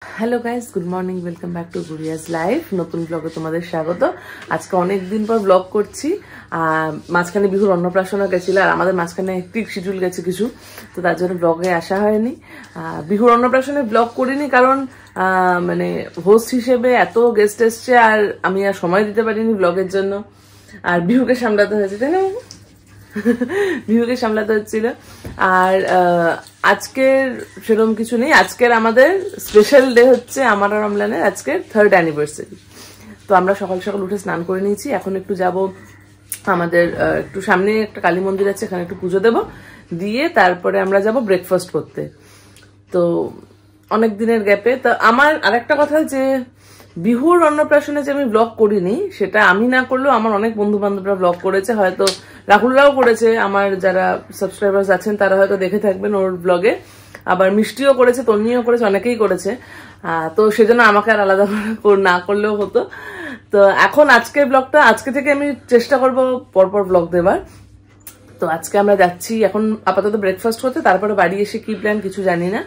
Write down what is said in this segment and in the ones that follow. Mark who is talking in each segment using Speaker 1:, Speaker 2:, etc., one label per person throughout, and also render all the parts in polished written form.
Speaker 1: Hello guys, good morning, welcome back to Guriya's life. নতুন ব্লগে তোমাদের স্বাগত। আজকে অনেকদিন পর ব্লগ করছি। মাঝখানে বিহুর অন্নপ্রাশনে গেছিল, আর আমাদের মাঝখানে একটি শিডিউল গেছে কিছু, তো তার জন্য ব্লগে আসা হয়নি। বিহুর অন্নপ্রাশনে ব্লগ করিনি কারণ মানে হোস্ট হিসেবে এত গেস্ট এসছে, আর আমি আর সময় দিতে পারিনি ব্লগের জন্য। আর বিহুকে সামলাতে হয়েছে, তাই না? বিহুকে সামলাতে হচ্ছিল। আর আজকের সেরকম কিছু নেই। আজকের আমাদের স্পেশাল ডে হচ্ছে আমার আর অম্লানের আজকের 3rd অ্যানিভার্সারি। তো আমরা সকাল সকাল উঠে স্নান করে নিয়েছি। এখন একটু যাব আমাদের একটু সামনে একটা কালী মন্দির আছে, এখানে একটু পুজো দেব, দিয়ে তারপরে আমরা যাব ব্রেকফাস্ট করতে। তো অনেক দিনের গ্যাপে। তো আমার আরেকটা কথা, যে বিহুর অন্নপ্রাশনে যে আমি ব্লগ করিনি, সেটা আমি না করলেও আমার অনেক বন্ধু বান্ধবরা ব্লগ করেছে, হয়তো রাহুলরাও করেছে, আমার যারা সাবস্ক্রাইবার্স আছেন তারা হয়তো দেখে থাকবেন ওর ব্লগে। আবার মিষ্টিও করেছে, তন্নিও করেছে, অনেকেই করেছে। তো সেজন্য আমাকে আর আলাদা করে না করলেও হতো। তো এখন আজকের ব্লগটা, আজকে থেকে আমি চেষ্টা করবো পরপর ব্লগ দেবার। তো আজকে আমরা যাচ্ছি এখন আপাতত ব্রেকফাস্ট করতে, তারপরে বাড়ি এসে কি প্ল্যান কিছু জানি না।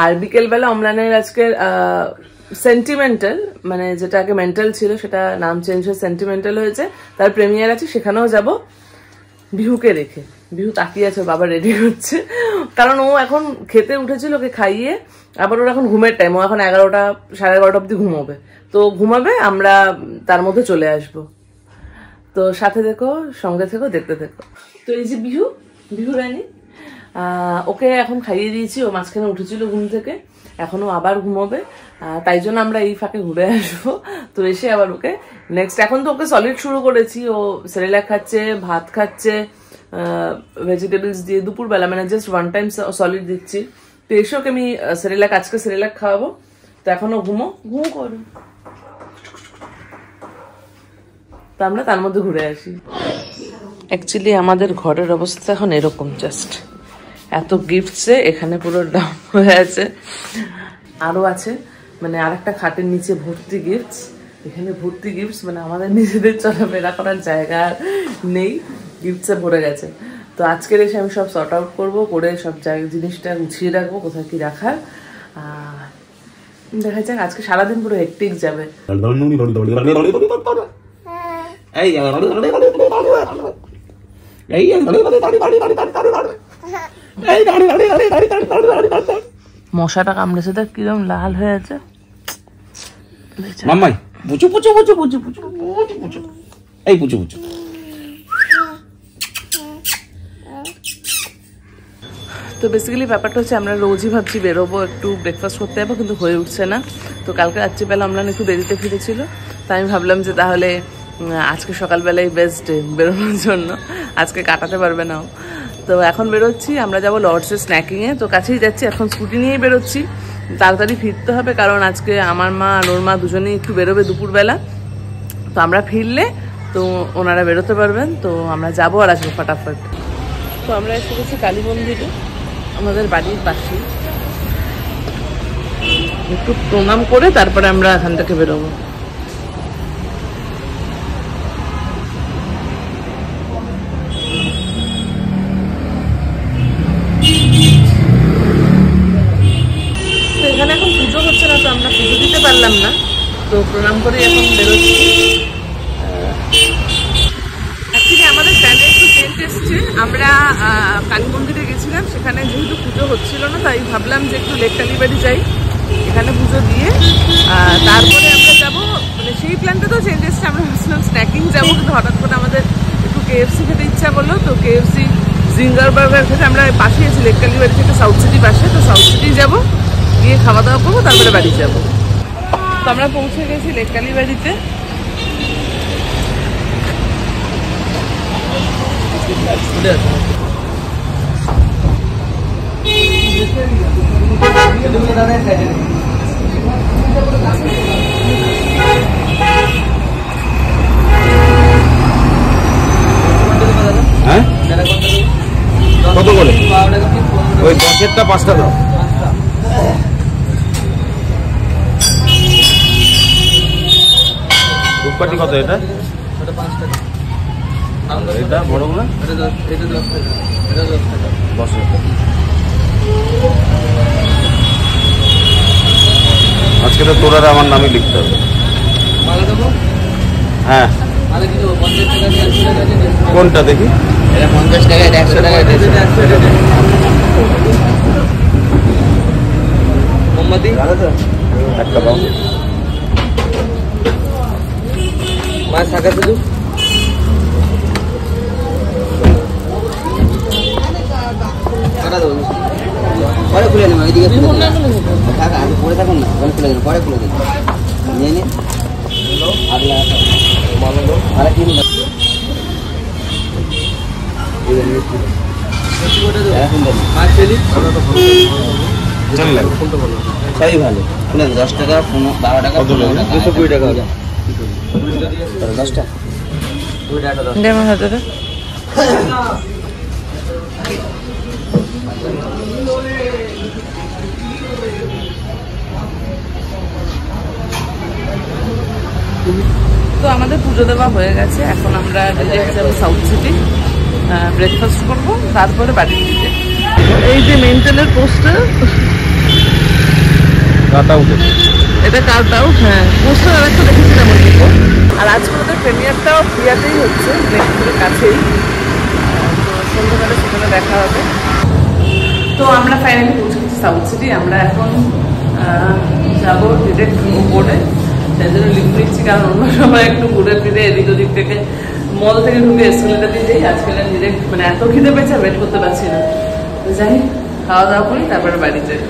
Speaker 1: আর বিকেলবেলা অম্লানের আজকের সেন্টিমেন্টাল, মানে যেটা আগে মেন্টাল ছিল সেটা নাম চেঞ্জ হয়ে সেন্টিমেন্টাল হয়েছে, তার প্রেমিয়ার আছে, সেখানেও যাব বিহুকে রেখে। বিহু তাকিয়ে আছে, বাবা রেডি হচ্ছে, কারণ ও এখন খেতে উঠেছিল, ওকে খাইয়ে আবার ওর এখন ঘুমের টাইম, ও এখন 11টা 11:30 অব্দি ঘুমোবে। তো ঘুমাবে, আমরা তার মধ্যে চলে আসব। তো সাথে দেখো, সঙ্গে থেকো, দেখতে থেকো। তো এই যে বিহু, বিহু রানী, ওকে এখন খাইয়ে দিয়েছি। ও মাঝখানে উঠেছিল ঘুম থেকে, এখনো আবার ঘুমোবে, তাই জন্য আমরা এই ফাঁকে ঘুরে আসবো। তো এসে আবার ওকে নেক্সট, এখন তো ওকে সলিড শুরু করেছি। ও সেরেলাক খাচ্ছে, ভাত খাচ্ছে ভেজিটেবলস দিয়ে দুপুরবেলা, মানে জাস্ট 1 টাইম সলিড দিচ্ছি। তো এসে ওকে আমি সেরেলাক, আজকে সেরেলাক খাওয়াবো। তো এখনো ঘুমো করো, তো আমরা তার মধ্যে ঘুরে আসি। অ্যাকচুয়ালি আমাদের ঘরের অবস্থা এখন এরকম, জাস্ট এত গিফটসে এখানে পুরো ডাউন হয়ে আছে। আরো আছে, মানে আরেকটা খাটের নিচে ভর্তি গিফটস, এখানে ভর্তি গিফটস, মানে আমাদের নিজেদের চলাফেরা করার জায়গা নেই, গিফটসে ভরে গেছে। তো আজকের এসে আমি সব সর্ট আউট করবো, করে সব জিনিসটা গুছিয়ে রাখবো, কোথায় কি রাখার। দেখা যাক, আজকে সারাদিন পুরো হেক্টিক যাবে। মশাটা কামড়েছে, দেখ কিরকম লাল হয়ে আছে।
Speaker 2: মাম্মাই পুচু পুচু পুচু পুচু পুচু পুচু, এই পুচু পুচু।
Speaker 1: তো বেসিক্যালি ব্যাপারটা হচ্ছে, আমরা রোজই ভাবছি বেরোবো, একটু ব্রেকফাস্ট করতে যাবো, কিন্তু হয়ে উঠছে না। তো কালকে রাত্রিবেলা আমরা একটু দেরিতে ফিরেছিল, তাই আমি ভাবলাম যে তাহলে আজকে সকালবেলায় বেস্ট ডে বেরোনোর জন্য, আজকে কাটাতে পারবে না। তো এখন বেরোচ্ছি, আমরা যাবো লর্ডসের স্ন্যাকিংয়ে। তো কাছেই যাচ্ছি, এখন স্কুটি নিয়েই বেরোচ্ছি, তাড়াতাড়ি ফিরতে হবে, কারণ আজকে আমার মা আর ওর মা দুজনেই একটু বেরোবে দুপুরবেলা। তো আমরা ফিরলে তো ওনারা বেরোতে পারবেন, তো আমরা যাবো আর আসবো ফটাফট। তো আমরা এসে গেছি কালী মন্দিরে, আমাদের বাড়ির পাশে। একটু প্রণাম করে তারপরে আমরা এখান থেকে বেরোবো। তো এখানে এখন পুজো হচ্ছে না, তো আমরা পুজো দিতে পারলাম না, তো প্রণাম করে এখন বেরোচ্ছি। অ্যাকচুয়ালি আমাদের প্ল্যানে একটু চেঞ্জ এসছে। আমরা কালী মন্দিরে গেছিলাম, সেখানে যেহেতু পুজো হচ্ছিল না, তাই ভাবলাম যে একটু লেক কালীবাড়ি যাই, এখানে পুজো দিয়ে তারপরে আমরা যাবো। মানে সেই প্ল্যানটা তো চেঞ্জ এসছে, আমরা ভাবছিলাম স্ন্যাকিং যাবো, কিন্তু হঠাৎ করে আমাদের একটু কেএফসি খেতে ইচ্ছা করলো। তো কেএফসি জিঙ্গার বার্গার খেতে আমরা পাশে আছি, লেক কালীবাড়ি থেকে সাউথ সিটি পাশে, তো সাউথ সিটি যাবো, গিয়ে খাওয়া দাওয়া করবো, তারপরে বাড়ি যাবো। তো আমরা পৌঁছে গেছি লেক কালীবাড়িতে।
Speaker 2: হ্যাঁ, কত করে? ওই 10-এরটা 5টা দাও। রূপকাঠি কত এটা? 5 টাকা। এটা বড়গুলো? এটা 10 টাকা। এটা 10 টাকা। 10 টাকা।
Speaker 3: আজকে তো তোর আর আমার নামই লিখতে হবে।
Speaker 2: মালা দেবো?
Speaker 3: হ্যাঁ,
Speaker 2: মালা কি দেবো? 50 টাকা দিয়ে 100 টাকা দিয়ে।
Speaker 3: কোনটা দেখি?
Speaker 2: এটা 50 টাকা, 100 টাকা দিয়ে। মোমবাতি
Speaker 3: একটা দাও।
Speaker 2: মা শাখা শুধু পরে খুলে নেব, এইদিকে টাকা আগে পরে থাকুন না, পরে খুলে দেবেন, পরে খুলে দেবেন, নিয়ে নে আর কি সবই ভালো। খুলেন 10 টাকা, 12 টাকা, 15 টাকা, 220 টাকা হবে। 10টা
Speaker 1: তো আমাদের পুজো দেওয়া হয়ে গেছে, এখন আমরা ডিরেক্ট যাবো সাউথ সিটি, ব্রেকফাস্ট করবো, তারপরে বাড়ির দিকে। এই যে মেন্টেলের পোস্টার,
Speaker 3: কাটা উঠেছে,
Speaker 1: এটা কার্ড আউট। হ্যাঁ, পোস্টার আর একটা দেখেছিলাম ওইদিকে। আর আজকে ওদের প্রিমিয়ারটাও ফ্রিয়াতেই হচ্ছে, ব্রেকফাস্টের কাছেই, তো সন্ধ্যাবেলা সেখানে দেখা হবে। তো আমরা ফাইনালি পৌঁছে গেছি সাউথ সিটি। আমরা এখন যাবো ডিরেক্ট উপরে, তাই জন্য লিফট নিচ্ছি, কারণ অন্য সময় একটু ঘুরে ফিরে এদিক ওদিক থেকে মল থেকে ঢুকে এসকেলেটার দিয়ে যাই। আজকে ডিরেক্ট মানে এত খিদে পেয়েছে, ওয়েট করতে পারছি না। তো যাই, খাওয়া দাওয়া করি, তারপরে বাড়ি যাই।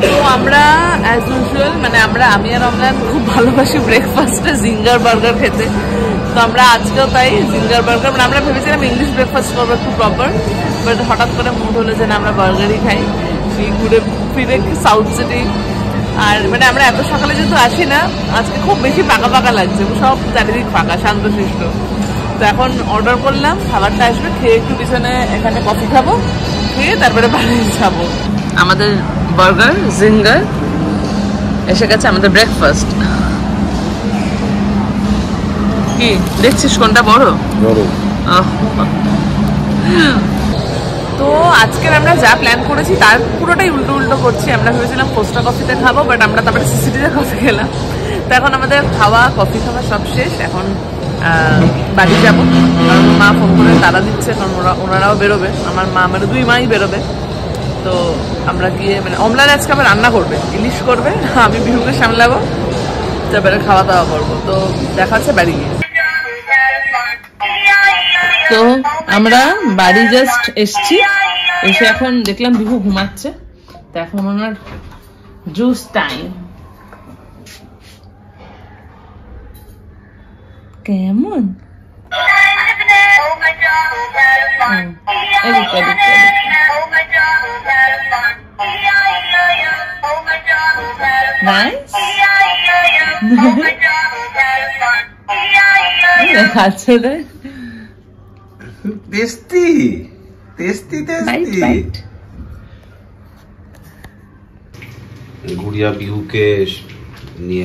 Speaker 1: তো আমরা অ্যাজ ইউজুয়াল মানে আমি আর অমলান খুব ভালোবাসি ব্রেকফাস্টে জিঙ্গার বার্গার খেতে। তো আমরা আজকেও তাই জিঙ্গার বার্গার, মানে আমরা ভেবেছিলাম ইংলিশ ব্রেকফাস্ট করবো একটু প্রপার, বাট হঠাৎ করে মুড হলো যে না আমরা বার্গারই খাই। ঘুরে ফিরে সাউথ সিটি, আর মানে আমরা এত সকালে যেহেতু আসি না, আজকে খুব বেশি ফাঁকা ফাঁকা লাগছে, সব চারিদিক ফাঁকা, শান্তশিষ্ট। তো এখন অর্ডার করলাম, খাবারটা আসবে, খেয়ে একটু পিছনে এখানে কফি খাবো, খেয়ে তারপরে বাড়ি যাবো। আমাদের বার্গার জিঙ্গার এসে গেছে, আমাদের ব্রেকফাস্ট। কি দেখছিস, কোনটা বড়? তো আজকের আমরা যা প্ল্যান করেছি তার পুরোটাই উল্টো উল্টো করছি। আমরা ভেবেছিলাম কোস্টা কফিতে খাবো, বাট আমরা তারপরে সিসিটিতে কফি খেলাম। তো এখন আমাদের খাওয়া, কফি খাওয়া সব শেষ, এখন বাড়ি যাবো। কারণ মা ফোন করে তারা দিচ্ছে, কারণ ওনারাও বেরোবে, আমার মা মানে দুই মাই বেরোবে। তো আমরা গিয়ে মানে অমলার আজকে আবার রান্না করবে, ইলিশ করবে, আমি বিহুকে সামলাবো, তারপরে খাওয়া দাওয়া করবো। তো দেখা হচ্ছে বাড়ি গিয়ে। তো আমরা বাড়ি জাস্ট এসছি, এসে এখন দেখলাম বিহু ঘুমাচ্ছে, তো এখন ওনার জুস টাইম। কেমন খাচ্ছে রে,
Speaker 3: টেস্টি টেস্টি টেস্টি। গুড়িয়া বিহুকে নিয়ে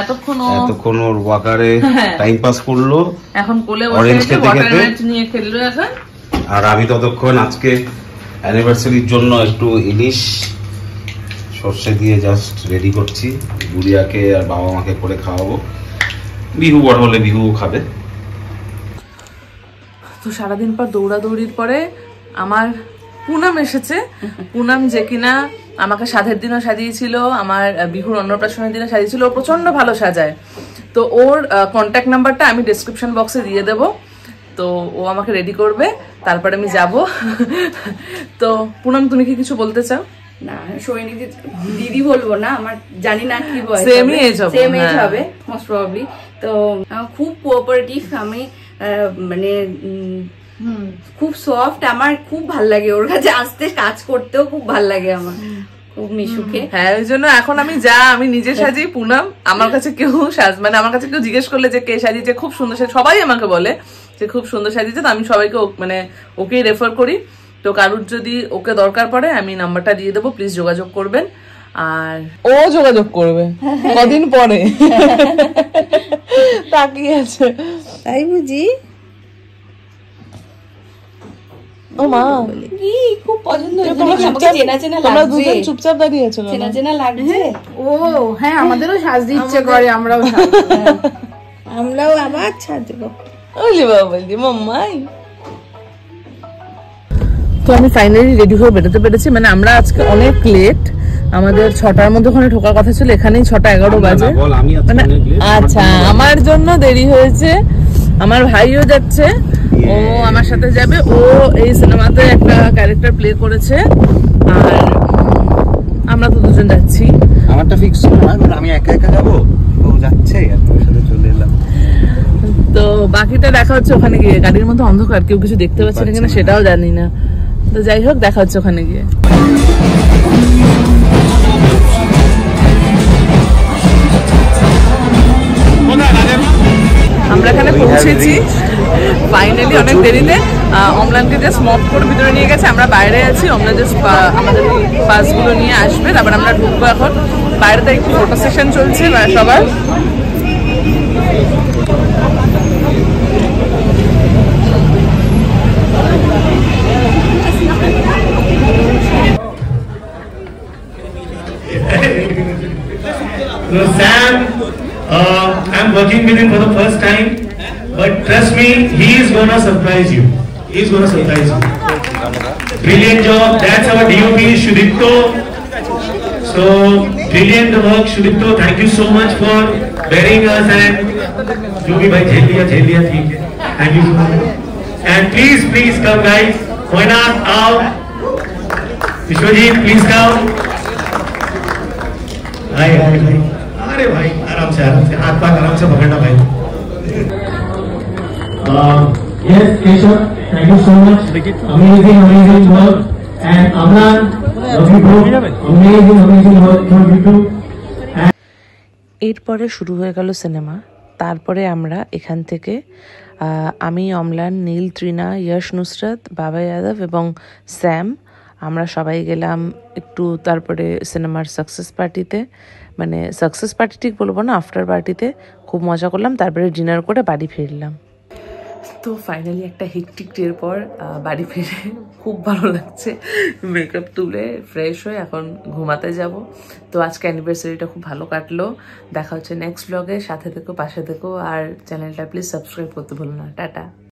Speaker 3: এতক্ষণ ওর ওয়াকারে টাইম পাস করলো, এখন কোলে অরেঞ্জ খেতে খেতে নিয়ে খেললো এখন। আর আমি ততক্ষণ আজকে অ্যানিভার্সারির জন্য একটু ইলিশ সর্ষে দিয়ে জাস্ট রেডি করছি, গুড়িয়াকে আর বাবা মাকে করে খাওয়াবো, বিহু বড় হলে বিহু খাবে।
Speaker 1: তো সারাদিন পর দৌড়াদৌড়ির পরে আমার পুনাম এসেছে। পুনাম যে কিনা আমাকে সাধের দিনও সাজিয়েছিল, আমার বিহুর অন্নপ্রাশনের দিনও সাজিয়েছিল, ও প্রচন্ড ভালো সাজায়। তো ওর কন্ট্যাক্ট নাম্বারটা আমি ডেসক্রিপশন বক্সে দিয়ে দেবো, তো ও আমাকে রেডি করবে, তারপরে আমি যাব। তো পুনাম, তুমি কি কিছু বলতে চাও?
Speaker 4: না, সৈনিক দিদি বলবো না, আমার জানি না কি বয়স,
Speaker 1: সেম এজ
Speaker 4: হবে মোস্ট প্রবাবলি। তো খুব কোঅপারেটিভ, আমি মানে খুব সফট, আমার খুব ভাল লাগে ওর কাছে আসতে, কাজ করতেও খুব ভাল লাগে আমার, খুব মিশুকে।
Speaker 1: হ্যাঁ, ওই জন্য এখন আমি নিজে সাজি, পুনাম আমার কাছে কেউ মানে আমার কাছে কেউ জিজ্ঞেস করলে যে কে সাজিয়েছে, খুব সুন্দর সাজি, সবাই আমাকে বলে যে খুব সুন্দর সাজিয়েছে। তো আমি সবাইকে মানে ওকেই রেফার করি। তো কারুর যদি ওকে দরকার পড়ে আমি নাম্বারটা দিয়ে দেবো, প্লিজ যোগাযোগ করবেন। আর ও যোগাযোগ করবে কদিন পরে, তাকিয়ে আছে,
Speaker 4: তাই বুঝি।
Speaker 1: ও মা
Speaker 4: কি খুব পছন্দ হয়েছে।
Speaker 1: তোমরা চুপচাপ
Speaker 4: চেনা চেনা
Speaker 1: তোমরা
Speaker 4: লাগছে,
Speaker 1: দুজন চুপচাপ দাঁড়িয়ে আছো কেন?
Speaker 4: চেনা চেনা লাগছে।
Speaker 5: ও হ্যাঁ, আমাদেরও সাজতে ইচ্ছে করে, আমরাও আমরাও আবার ছাড় দেবো।
Speaker 1: ওলি বাবা বলি মাম্মাই। তো আমি ফাইনালি রেডি হয়ে বেরোতে পেরেছি। মানে আমরা আজকে অনেক লেট, আমাদের 6টার মধ্যে ওখানে ঢোকার কথা ছিল, এখানেই 6:11 বাজে। মানে আচ্ছা আমার জন্য দেরি হয়েছে, আমার ভাইও যাচ্ছে, ও আমার সাথে যাবে। ও এই সিনেমাতে একটা ক্যারেক্টার প্লে করেছে, আর আমরা তো দুজন যাচ্ছি।
Speaker 2: আমারটা ফিক্স না, আমি একা একা যাবো, ও যাচ্ছে আপনার সাথে চলে এলাম।
Speaker 1: তো বাকিটা দেখা হচ্ছে ওখানে গিয়ে। গাড়ির মধ্যে অন্ধকার, কেউ কিছু দেখতে পাচ্ছে না কিনা সেটাও জানি না। তো যাই হোক, দেখা হচ্ছে ওখানে গিয়ে। আমরা এখানে পৌঁছেছি ফাইনালি অনেক দেরিতে। অমলানকে জাস্ট মপ করে ভিতরে নিয়ে গেছে, আমরা বাইরে আছি। অমলান জাস্ট আমাদের পাসগুলো নিয়ে আসবে, তারপর আমরা ঢুকবো। এখন বাইরেতে একটু ফটো সেশন চলছে সবার।
Speaker 6: So Sam, I'm working with him for the first time, but trust me, he is gonna surprise you. He is gonna surprise you. Brilliant job. That's our DOP, Shudipto. So brilliant work, Shudipto. Thank you so much for bearing us, and जो भी भाई झेल लिया ठीक है. Thank you so much. And please come guys. Why not? Out. Vishwajit, please come. Hi. अरे भाई आराम से हाथ पाक आराम से पकड़ना भाई। Yes, Keshav, thank you so much. Amazing work. And Amlan, love you bro. Amazing work from you too.
Speaker 1: এরপরে শুরু হয়ে গেল সিনেমা। তারপরে আমরা এখান থেকে আমি, অমলান, নীল, তৃণা, যশ, নুসরাত, বাবা যাদব এবং স্যাম, আমরা সবাই গেলাম একটু তারপরে সিনেমার সাকসেস পার্টিতে। মানে সাকসেস পার্টি ঠিক বলবো না, আফটার পার্টিতে খুব মজা করলাম। তারপরে ডিনার করে বাড়ি ফিরলাম। তো ফাইনালি একটা হেক্টিক ডের পর বাড়ি ফিরে খুব ভালো লাগছে। মেকআপ তুলে ফ্রেশ হয়ে এখন ঘুমাতে যাব। তো আজকে অ্যানিভার্সারিটা খুব ভালো কাটলো। দেখা হচ্ছে নেক্সট ব্লগে। সাথে থেকো, পাশে থেকো, আর চ্যানেলটা প্লিজ সাবস্ক্রাইব করতে ভুলো না। টাটা।